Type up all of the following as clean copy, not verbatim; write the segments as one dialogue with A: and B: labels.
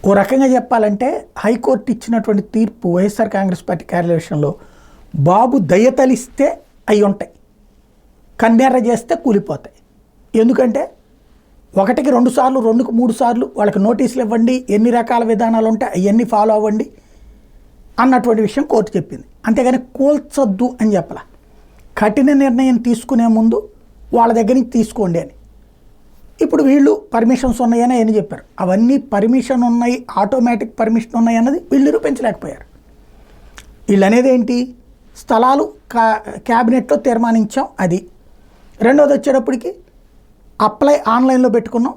A: ఓ రకంగా చెప్పాలంటే హైకోర్టు ఇచ్చినటువంటి తీర్పు వైఎస్ఆర్ కాంగ్రెస్ పార్టీ కార్యాలయ విషయంలో బాబు దయతలిస్తే అవి ఉంటాయి, కన్నెర్ర చేస్తే కూలిపోతాయి. ఎందుకంటే 1కి 2 సార్లు 2కి 3 సార్లు వాళ్ళకి నోటీసులు ఇవ్వండి, ఎన్ని రకాల విధానాలు ఉంటాయి అవన్నీ ఫాలో అవ్వండి అన్నటువంటి విషయం కోర్టు చెప్పింది. అంతేగాని కూల్చొద్దు అని చెప్పాల. కఠిన నిర్ణయం తీసుకునే ముందు వాళ్ళ దగ్గర నుంచి తీసుకోండి అని. ఇప్పుడు వీళ్ళు పర్మిషన్స్ ఉన్నాయని ఆయన చెప్పారు. అవన్నీ పర్మిషన్ ఉన్నాయి, ఆటోమేటిక్ పర్మిషన్ ఉన్నాయి అన్నది వీళ్ళు నిరూపించలేకపోయారు. వీళ్ళు అనేది ఏంటి, స్థలాలు క్యాబినెట్లో తీర్మానించాం అది. రెండోది వచ్చేటప్పటికి అప్లై ఆన్లైన్లో పెట్టుకున్నాం,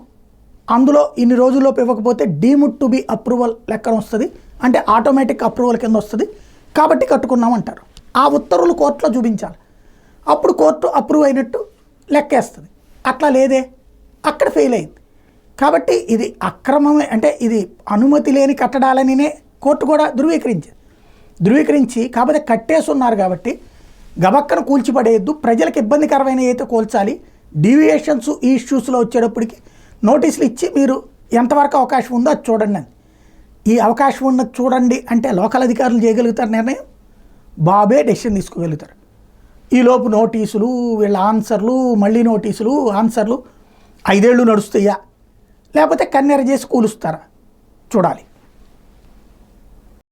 A: అందులో ఇన్ని రోజుల్లోపు ఇవ్వకపోతే డీమ్డ్ టు బి అప్రూవల్ లెక్కన వస్తుంది, అంటే ఆటోమేటిక్ అప్రూవల్ కింద వస్తుంది కాబట్టి కట్టుకున్నాం అంటారు. ఆ ఉత్తర్వులు కోర్టులో చూపించాలి, అప్పుడు కోర్టు అప్రూవ్ అయినట్టు లెక్కేస్తుంది. అట్లా లేదే, అక్కడ ఫెయిల్ అయింది. కాబట్టి ఇది అక్రమమే, అంటే ఇది అనుమతి లేని కట్టడాలనినే కోర్టు కూడా ధృవీకరించి కాకపోతే కట్టేసి ఉన్నారు కాబట్టి గబక్కన కూల్చిపడేయద్దు, ప్రజలకు ఇబ్బందికరమైన అయితే కూల్చాలి. డీవియేషన్స్ ఈ ఇష్యూస్లో వచ్చేటప్పటికి నోటీసులు ఇచ్చి మీరు ఎంతవరకు అవకాశం ఉందో అది చూడండి అని. ఈ అవకాశం ఉన్నది చూడండి అంటే లోకల్ అధికారులు చేయగలుగుతారు నిర్ణయం, బాబే డెసిషన్ తీసుకోగలుగుతారు. ఈలోపు నోటీసులు, వీళ్ళ ఆన్సర్లు, మళ్ళీ నోటీసులు, ఆన్సర్లు 5 ఏళ్ళు నడుస్తాయా లేకపోతే కన్నెర చేసి కూలుస్తారా చూడాలి.